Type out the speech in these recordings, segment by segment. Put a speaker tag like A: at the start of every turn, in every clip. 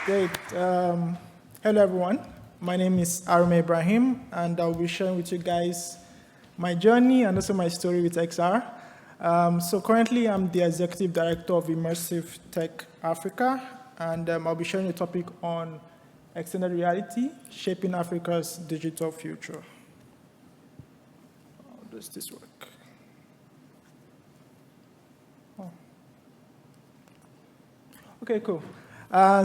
A: Great. Hello, everyone. My name is Arome Ibrahim, and I'll be sharing with you guys my journey and also my story with XR. So currently, I'm the Executive Director of Immersive Tech Africa, and I'll be sharing a topic on extended reality, shaping Africa's digital future. How does this work? Oh. Okay, cool.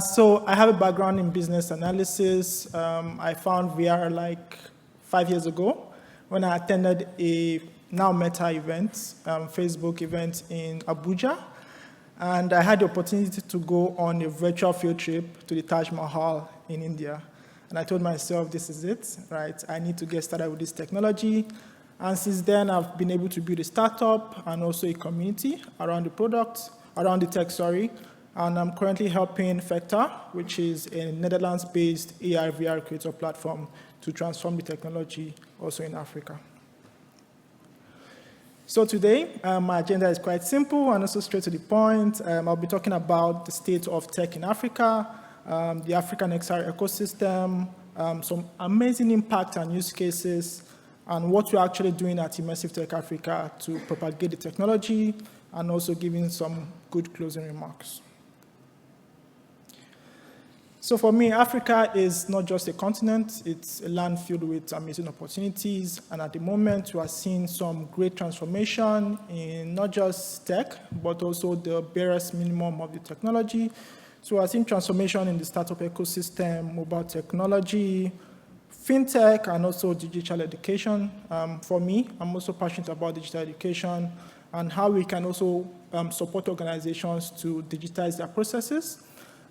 A: So I have a background in business analysis. I found VR like 5 years ago when I attended a now Meta event, Facebook event in Abuja. And I had the opportunity to go on a virtual field trip to the Taj Mahal in India. And I told myself, this is it, right? I need to get started with this technology. And since then, I've been able to build a startup and also a community around the product, around the tech, sorry. And I'm currently helping Vector, which is a Netherlands-based AR/VR creator platform, to transform the technology also in Africa. So today, my agenda is quite simple and also straight to the point. I'll be talking about the state of tech in Africa, the African XR ecosystem, some amazing impact and use cases, and what we're actually doing at Immersive Tech Africa to propagate the technology, and also giving some good closing remarks. So for me, Africa is not just a continent, it's a land filled with amazing opportunities. And at the moment, we are seeing some great transformation in not just tech, but also the barest minimum of the technology. So we are seeing transformation in the startup ecosystem, mobile technology, fintech, and also digital education. For me, I'm also passionate about digital education and how we can also support organizations to digitize their processes.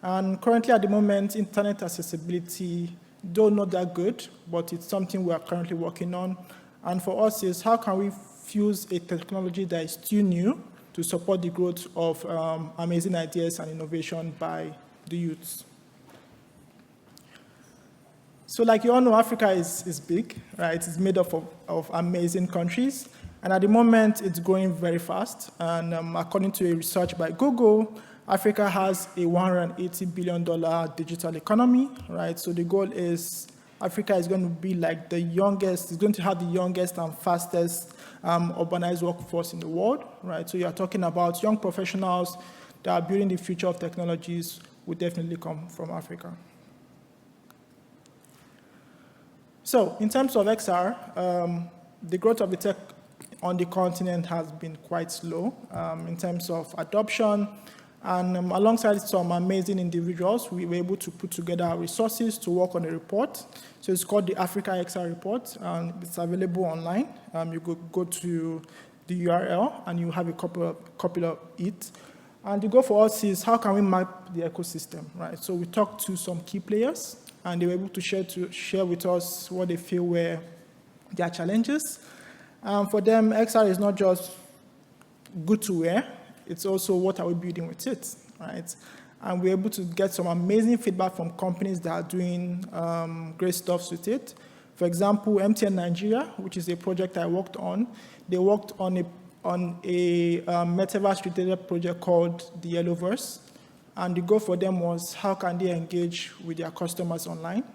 A: And currently, at the moment, internet accessibility, though not that good, but it's something we are currently working on. And for us is how can we fuse a technology that is still new to support the growth of amazing ideas and innovation by the youths. So like you all know, Africa is big, right? It's made up of amazing countries. And at the moment, it's growing very fast. And according to a research by Google, Africa has a $180 billion digital economy, right? So the goal is Africa is going to be like the youngest, it's going to have the youngest and fastest urbanized workforce in the world, right? So you're talking about young professionals that are building the future of technologies will definitely come from Africa. So in terms of XR, the growth of the tech on the continent has been quite slow in terms of adoption. And alongside some amazing individuals, we were able to put together resources to work on a report. So it's called the Africa XR Report, and it's available online. You could go to the URL, and you have a copy of it. And the goal for us is how can we map the ecosystem, right? So we talked to some key players, and they were able to share with us what they feel were their challenges. For them, XR is not just good to wear, it's also what are we building with it, right? And we're able to get some amazing feedback from companies that are doing great stuff with it. For example, MTN Nigeria, which is a project I worked on, they worked on a Metaverse-related project called the Yellowverse. And the goal for them was how can they engage with their customers online.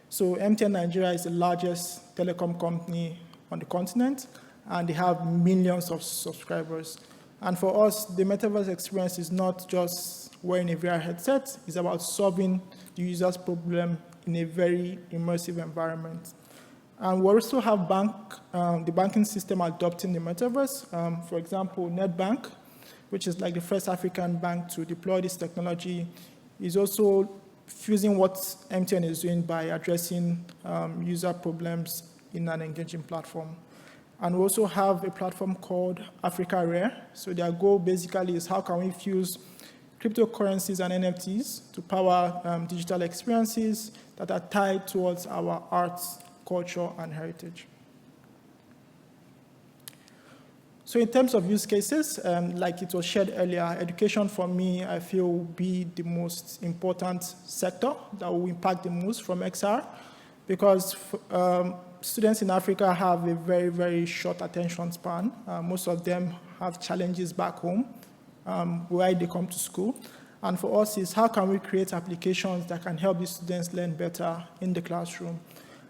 A: So MTN Nigeria is the largest telecom company on the continent, and they have millions of subscribers. And for us, the Metaverse experience is not just wearing a VR headset, it's about solving the user's problem in a very immersive environment. And we also have the banking system adopting the Metaverse. For example, NetBank, which is like the first African bank to deploy this technology, is also fusing what MTN is doing by addressing user problems in an engaging platform. And we also have a platform called Africa Rare. So their goal basically is how can we fuse cryptocurrencies and NFTs to power digital experiences that are tied towards our arts, culture, and heritage. So in terms of use cases, like it was shared earlier, education for me, I feel will be the most important sector that will impact the most from XR, because students in Africa have a very, very short attention span. Most of them have challenges back home why they come to school. And for us is how can we create applications that can help these students learn better in the classroom.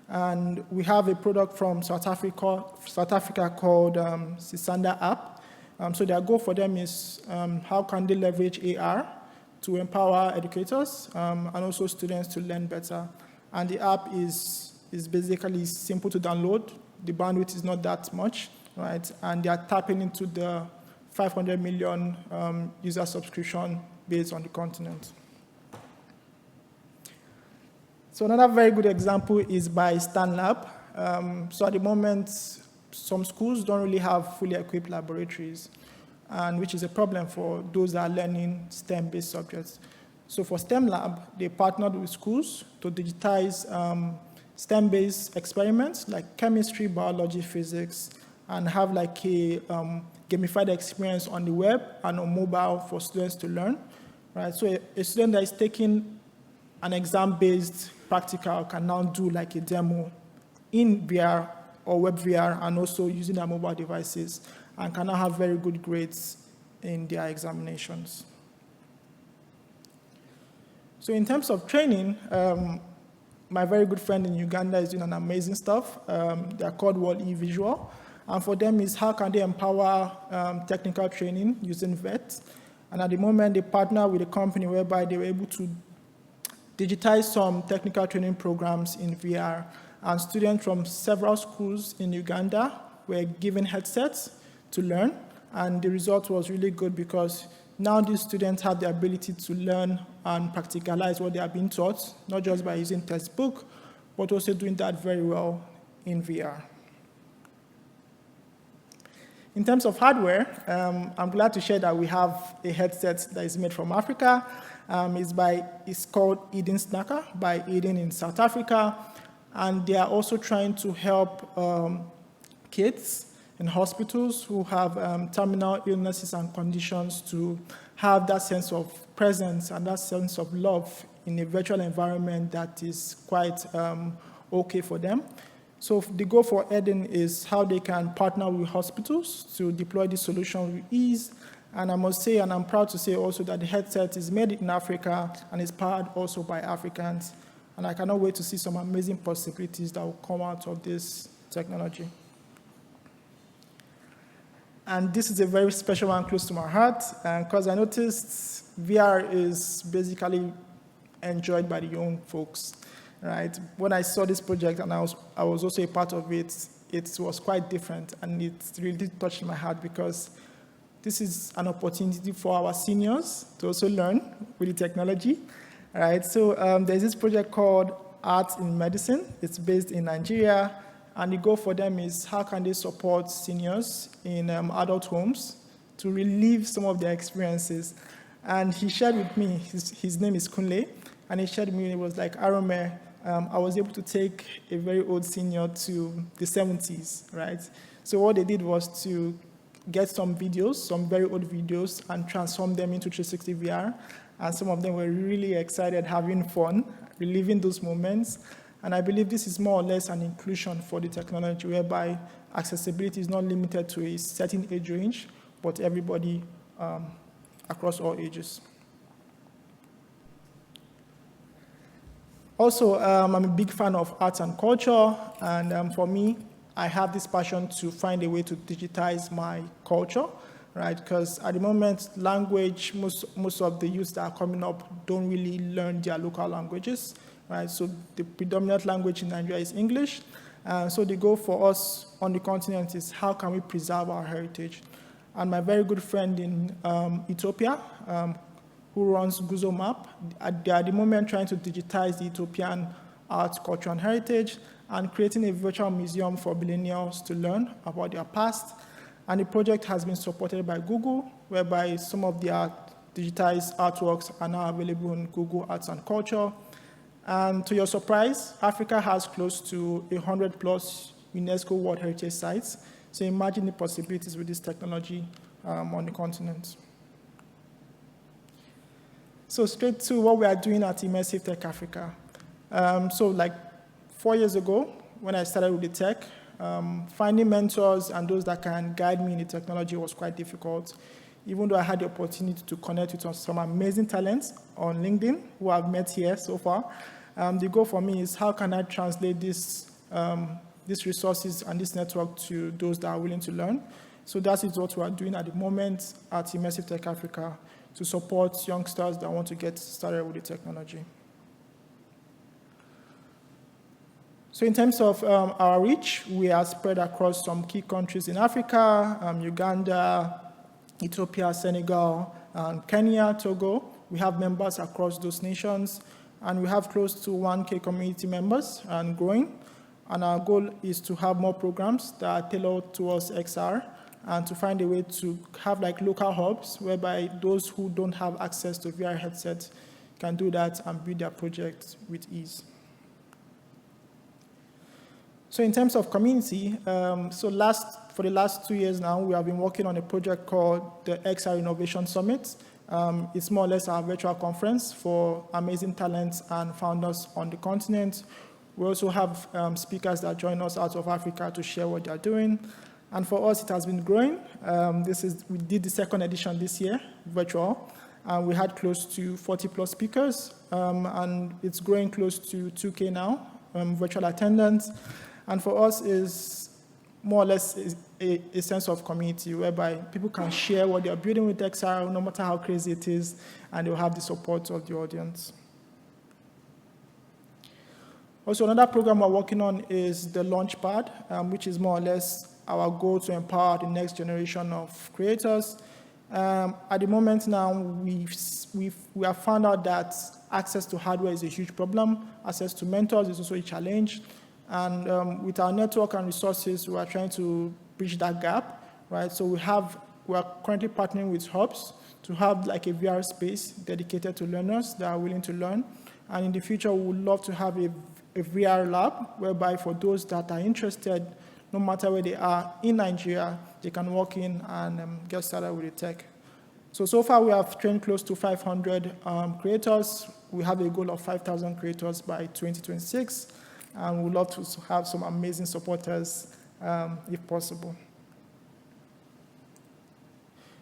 A: And we have a product from South Africa called Sisanda app. So their goal for them is how can they leverage AR to empower educators and also students to learn better. And the app is basically simple to download. The bandwidth is not that much, right? And they are tapping into the 500 million user subscription based on the continent. So another very good example is by StanLab. So at the moment, some schools don't really have fully equipped laboratories, and which is a problem for those that are learning STEM-based subjects. So for STEM Lab, they partnered with schools to digitize STEM-based experiments like chemistry, biology, physics, and have like a gamified experience on the web and on mobile for students to learn. Right? So a student that is taking an exam-based practical can now do like a demo in VR or web VR and also using their mobile devices and can now have very good grades in their examinations. So in terms of training, my very good friend in Uganda is doing an amazing stuff. They're called World eVisual. And for them is how can they empower technical training using VET. And at the moment, they partner with a company whereby they were able to digitize some technical training programs in VR. And students from several schools in Uganda were given headsets to learn. And the result was really good because now these students have the ability to learn and practicalize what they are being taught, not just by using textbook, but also doing that very well in VR. In terms of hardware, I'm glad to share that we have a headset that is made from Africa. It's called Eden Snacker by Eden in South Africa. And they are also trying to help kids in hospitals who have terminal illnesses and conditions to have that sense of presence and that sense of love in a virtual environment that is quite okay for them. So the goal for Eden is how they can partner with hospitals to deploy this solution with ease. And I must say, and I'm proud to say also that the headset is made in Africa and is powered also by Africans. And I cannot wait to see some amazing possibilities that will come out of this technology. And this is a very special one close to my heart, because I noticed VR is basically enjoyed by the young folks, right? When I saw this project and I was also a part of it, it was quite different, and it really touched my heart because this is an opportunity for our seniors to also learn with the technology, right? So there's this project called Art in Medicine. It's based in Nigeria. And the goal for them is how can they support seniors in adult homes to relieve some of their experiences. And he shared with me, his name is Kunle, and he shared with me, it was like, Arome, I was able to take a very old senior to the 70s, right? So what they did was to get some videos, some very old videos, and transform them into 360 VR. And some of them were really excited, having fun, reliving those moments. And I believe this is more or less an inclusion for the technology whereby accessibility is not limited to a certain age range, but everybody across all ages. Also, I'm a big fan of arts and culture, and for me, I have this passion to find a way to digitize my culture, right? Because at the moment, language, most of the youth that are coming up don't really learn their local languages. Right, so the predominant language in Nigeria is English. So the goal for us on the continent is how can we preserve our heritage? And my very good friend in Ethiopia, who runs Guzo Map, they are at the moment trying to digitize the Ethiopian art, culture, and heritage, and creating a virtual museum for millennials to learn about their past. And the project has been supported by Google, whereby some of their digitized artworks are now available in Google Arts and Culture. And to your surprise, Africa has close to 100+ UNESCO World Heritage Sites. So imagine the possibilities with this technology on the continent. So straight to what we are doing at Immersive Tech Africa. So like 4 years ago, when I started with the tech, finding mentors and those that can guide me in the technology was quite difficult. even though I had the opportunity to connect with some amazing talents on LinkedIn who I've met here so far. The goal for me is how can I translate these resources and this network to those that are willing to learn. So that is what we are doing at the moment at Immersive Tech Africa to support youngsters that want to get started with the technology. So in terms of our reach, we are spread across some key countries in Africa, Uganda, Ethiopia, Senegal, Kenya, Togo. We have members across those nations, and we have close to 1K community members and growing. And our goal is to have more programs that are tailored towards XR and to find a way to have like local hubs whereby those who don't have access to VR headsets can do that and build their projects with ease. So in terms of community, for the last 2 years now, we have been working on a project called the XR Innovation Summit. It's more or less our virtual conference for amazing talents and founders on the continent. We also have speakers that join us out of Africa to share what they're doing. And for us, it has been growing. We did the second edition this year, virtual, and we had close to 40+ speakers, and it's growing close to 2K now, virtual attendance. And for us is more or less a sense of community whereby people can share what they're building with XR, no matter how crazy it is, and they'll have the support of the audience. Also, another program we're working on is the Launchpad, which is more or less our goal to empower the next generation of creators. At the moment now, we have found out that access to hardware is a huge problem. Access to mentors is also a challenge. And with our network and resources, we are trying to bridge that gap, right? So we are currently partnering with hubs to have like a VR space dedicated to learners that are willing to learn. And in the future, we would love to have a VR lab whereby for those that are interested, no matter where they are in Nigeria, they can walk in and get started with the tech. So far we have trained close to 500 creators. We have a goal of 5,000 creators by 2026. And we'd love to have some amazing supporters if possible.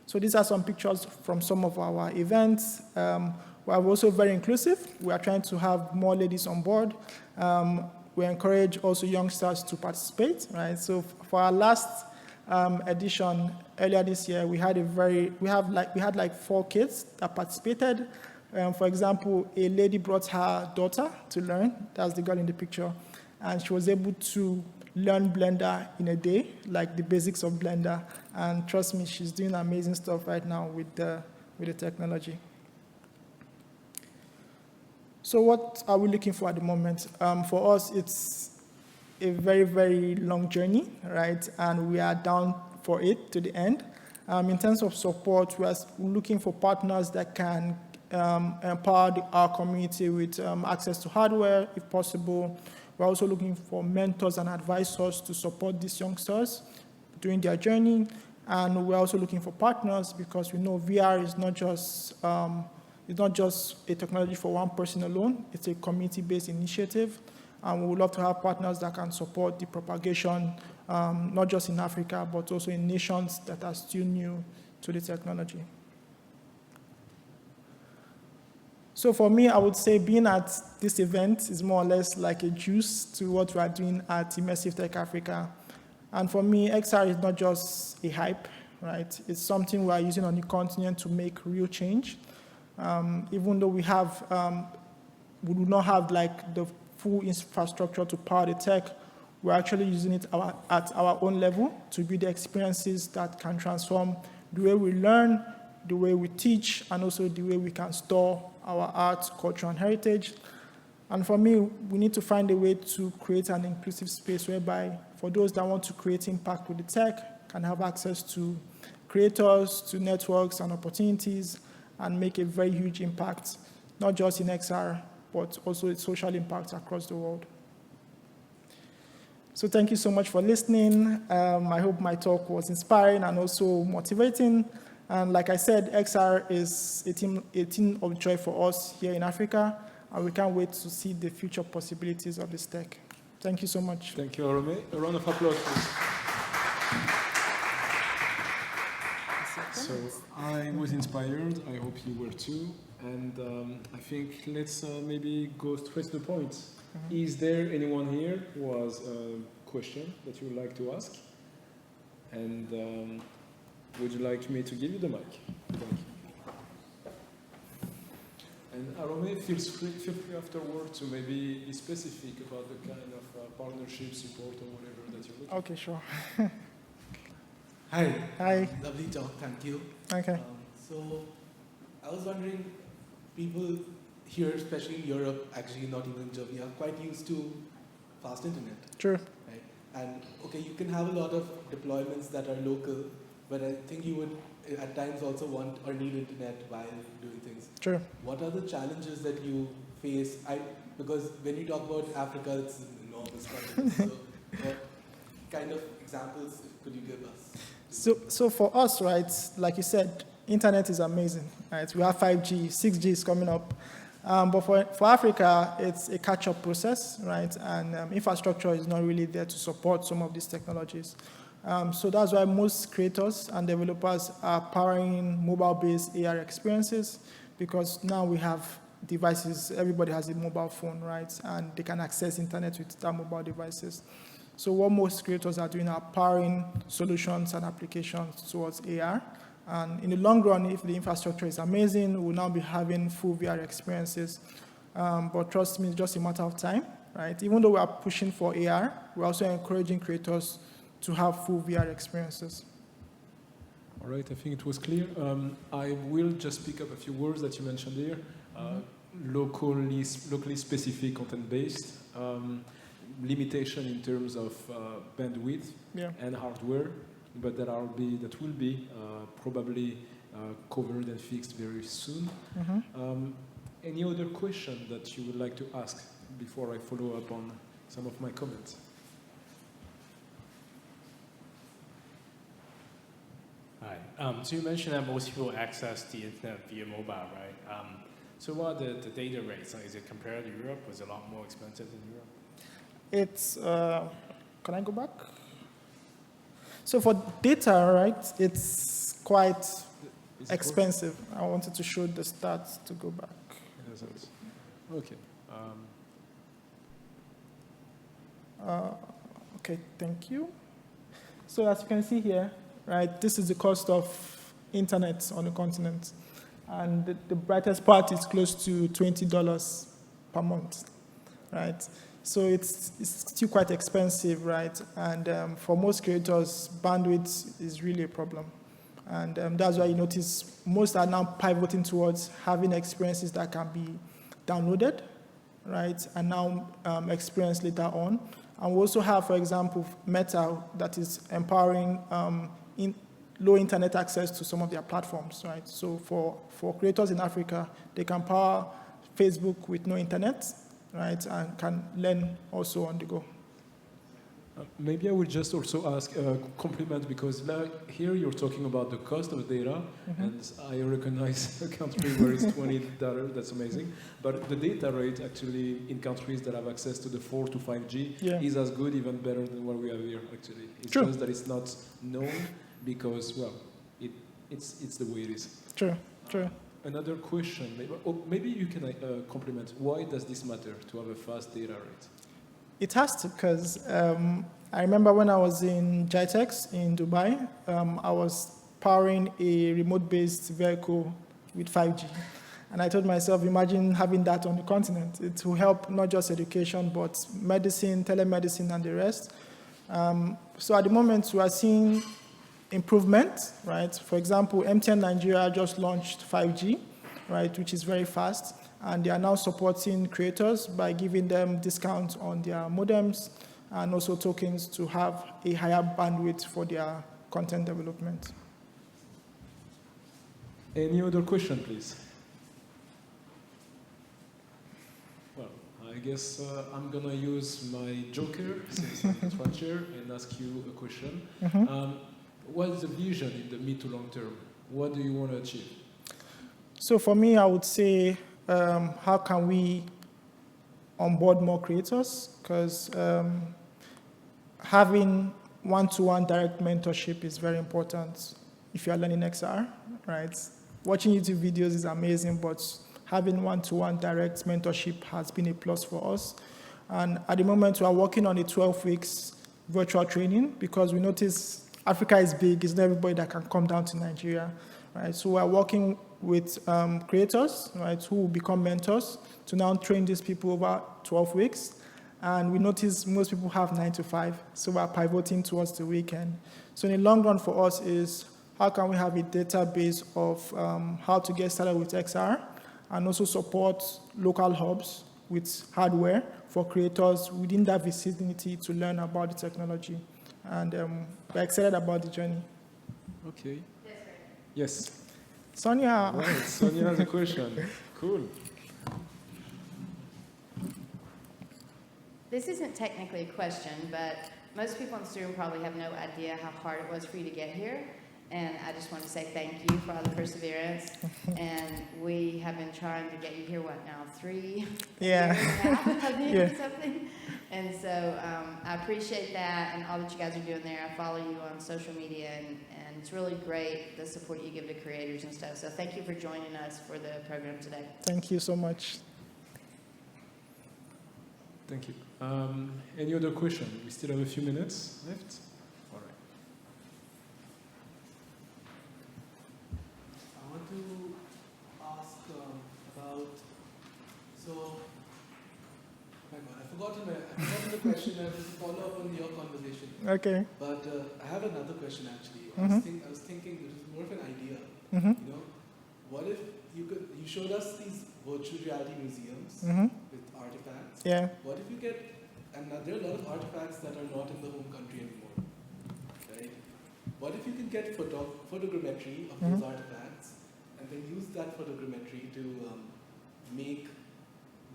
A: So these are some pictures from some of our events. We are also very inclusive. We are trying to have more ladies on board. We encourage also youngsters to participate, right? So for our last edition earlier this year, we had like 4 kids that participated. For example, a lady brought her daughter to learn. That's the girl in the picture. And she was able to learn Blender in a day, like the basics of Blender. And trust me, she's doing amazing stuff right now with the technology. So what are we looking for at the moment? For us, it's a very, very long journey, right? And we are down for it to the end. In terms of support, we're looking for partners that can empower our community with access to hardware, if possible. We're also looking for mentors and advisors to support these youngsters during their journey. And we're also looking for partners because we know VR is not just a technology for one person alone. It's a community-based initiative. And we would love to have partners that can support the propagation, not just in Africa, but also in nations that are still new to the technology. So for me, I would say being at this event is more or less like a juice to what we are doing at Immersive Tech Africa. And for me, XR is not just a hype, right? It's something we are using on the continent to make real change. Even though we do not have like the full infrastructure to power the tech, we're actually using it at our own level to build the experiences that can transform the way we learn, the way we teach, and also the way we can store our art, culture, and heritage. And for me, we need to find a way to create an inclusive space whereby for those that want to create impact with the tech can have access to creators, to networks and opportunities, and make a very huge impact, not just in XR, but also its social impact across the world. So thank you so much for listening. I hope my talk was inspiring and also motivating. And like I said, XR is a theme of joy for us here in Africa, and we can't wait to see the future possibilities of this tech. Thank you so much.
B: Thank you, Arome. A round of applause, please. So I was inspired. I hope you were too. And I think let's maybe go straight to the point. Is there anyone here who has a question that you would like to ask? And would you like me to give you the mic? Thank you. And Arome, feel free afterward to maybe be specific about the kind of partnership, support, or whatever that you're looking for.
A: Okay, sure.
C: Hi.
A: Hi.
C: Lovely talk, thank you.
A: Okay.
C: So, I was wondering, people here, especially in Europe, actually not even in Germany, are quite used to fast internet.
A: True.
C: Right? And okay, you can have a lot of deployments that are local, but I think you would at times also want or need internet while doing things.
A: True.
C: What are the challenges that you face? Because when you talk about Africa, it's an enormous country. So what kind of examples could you give us?
A: So for us, right, like you said, internet is amazing, right? We have 5G, 6G is coming up. But for Africa, it's a catch-up process, right? And infrastructure is not really there to support some of these technologies. So that's why most creators and developers are powering mobile-based AR experiences, because now we have devices, everybody has a mobile phone, right? And they can access internet with their mobile devices. So what most creators are doing are powering solutions and applications towards AR. And in the long run, if the infrastructure is amazing, we'll now be having full VR experiences. But trust me, it's just a matter of time, right? Even though we are pushing for AR, we're also encouraging creators to have full VR experiences.
B: All right, I think it was clear. I will just pick up a few words that you mentioned here. Locally specific content-based, limitation in terms of bandwidth and hardware, but that will be probably covered and fixed very soon. Any other question that you would like to ask before I follow up on some of my comments?
D: Hi. So you mentioned that most people access the internet via mobile, right? So what are the data rates? Is it compared to Europe? Was it a lot more expensive than Europe?
A: It's, can I go back? So for data, right, it's quite expensive. I wanted to show the stats to go back.
B: Okay.
A: Okay, thank you. So as you can see here, right, this is the cost of internet on the continent. And the brightest part is close to $20 per month, right? So it's still quite expensive, right? And for most creators, bandwidth is really a problem. And that's why you notice most are now pivoting towards having experiences that can be downloaded, right? And now experienced later on. And we also have, for example, Meta that is empowering low internet access to some of their platforms, right? So for creators in Africa, they can power Facebook with no internet, right? And can learn also on the go.
B: Maybe I would just also ask a compliment, because here you're talking about the cost of data, and I recognize a country where it's $20, that's amazing. But the data rate actually in countries that have access to the 4 to 5G is as good, even better than what we have here, actually. It's just that it's not known because, well, it's the way it is.
A: True.
B: Another question, maybe you can compliment. Why does this matter to have a fast data rate?
A: It has to, because I remember when I was in GITEX in Dubai, I was powering a remote-based vehicle with 5G. And I told myself, imagine having that on the continent. It will help not just education, but medicine, telemedicine, and the rest. So at the moment, we are seeing improvement, right? For example, MTN Nigeria just launched 5G, right, which is very fast. And they are now supporting creators by giving them discounts on their modems and also tokens to have a higher bandwidth for their content development.
B: Any other question, please? Well, I guess I'm going to use my joker, since I'm the front chair, and ask you a question. What is the vision in the mid to long term? What do you want to achieve?
A: So for me, I would say, how can we onboard more creators? Because having one-to-one direct mentorship is very important. if you are learning XR, right? Watching YouTube videos is amazing, but having one-to-one direct mentorship has been a plus for us. And at the moment, we are working on a 12 weeks virtual training because we notice Africa is big. It's not everybody that can come down to Nigeria, right? So we are working with creators, right, who will become mentors to now train these people over 12 weeks. And we notice most people have 9 to 5, so we're pivoting towards the weekend. So in the long run for us is how can we have a database of how to get started with XR and also support local hubs with hardware for creators within that vicinity to learn about the technology. And we're excited about the journey.
B: Okay. Yes.
A: Sonia.
B: Right, Sonia has a question. Cool.
E: This isn't technically a question, but most people in this room probably have no idea how hard it was for you to get here. And I just want to say thank you for all the perseverance. And we have been trying to get you here, what now, 3
A: Yeah.
E: years and a half, I think,
A: Yeah.
E: or something. And so I appreciate that and all that you guys are doing there. I follow you on social media, and it's really great, the support you give to creators and stuff. So thank you for joining us for the program today.
A: Thank you so much.
B: Thank you. Any other question? We still have a few minutes left. All right.
C: I want to ask about, so, oh my God, I've forgotten the question. I was to follow up on your conversation.
A: Okay.
C: But I have another question actually.
A: Mm-hmm.
C: I was thinking, this is more of an idea.
A: Mm-hmm.
C: You know, what if you showed us these virtual reality museums
A: Mm-hmm.
C: with artifacts.
A: Yeah.
C: What if you get, and there are a lot of artifacts that are not in the home country anymore, right? What if you can get photogrammetry of those artifacts and then use that photogrammetry to make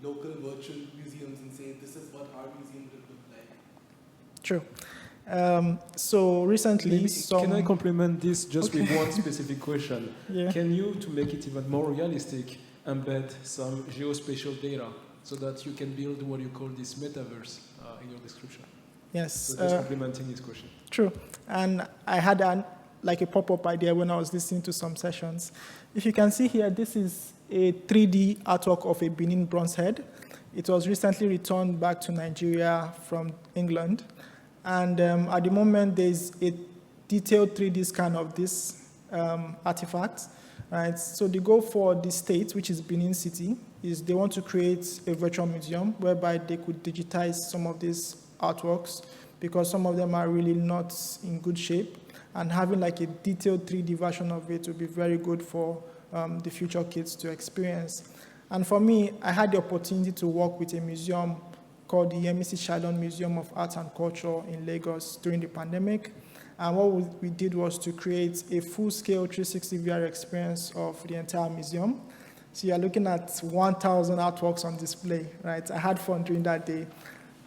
C: local virtual museums and say, this is what our museum would look like?
A: True. So recently,
B: Maybe, can I complement this just with one specific question?
A: Yeah.
B: Can you, to make it even more realistic, embed some geospatial data so that you can build what you call this metaverse in your description?
A: Yes.
B: So just complementing this question.
A: True. And I had a pop-up idea when I was listening to some sessions. If you can see here, this is a 3D artwork of a Benin bronze head. It was recently returned back to Nigeria from England. And at the moment, there's a detailed 3D scan of this artifact. Right? So the goal for the state, which is Benin City, is they want to create a virtual museum whereby they could digitize some of these artworks because some of them are really not in good shape. And having like a detailed 3D version of it would be very good for the future kids to experience. And for me, I had the opportunity to work with a museum called the MEC Shalom Museum of Arts and Culture in Lagos during the pandemic. And what we did was to create a full-scale 360 VR experience of the entire museum. So you're looking at 1,000 artworks on display, right? I had fun during that day.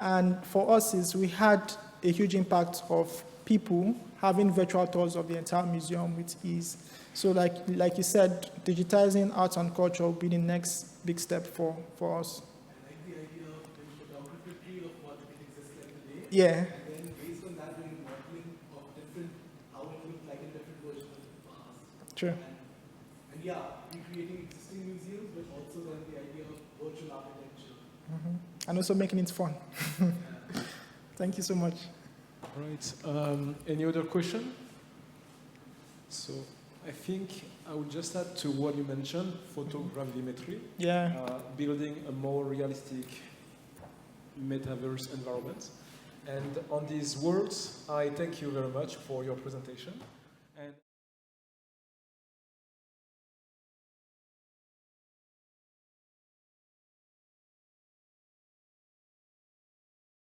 A: And for us, we had a huge impact of people having virtual tours of the entire museum with ease. So like you said, digitizing arts and culture will be the next big step for us.
C: I like the idea of doing photography of what it exists like today.
A: Yeah.
C: And then based on that, doing modeling of how it looked like in different versions of the past.
A: True.
C: And yeah, recreating existing museums, but also then the idea of virtual architecture.
A: Mm-hmm. And also making it fun. Thank you so much.
B: All right. Any other question? So I think I would just add to what you mentioned, photogrammetry.
A: Yeah.
B: Building a more realistic metaverse environment. And on these words, I thank you very much for your presentation.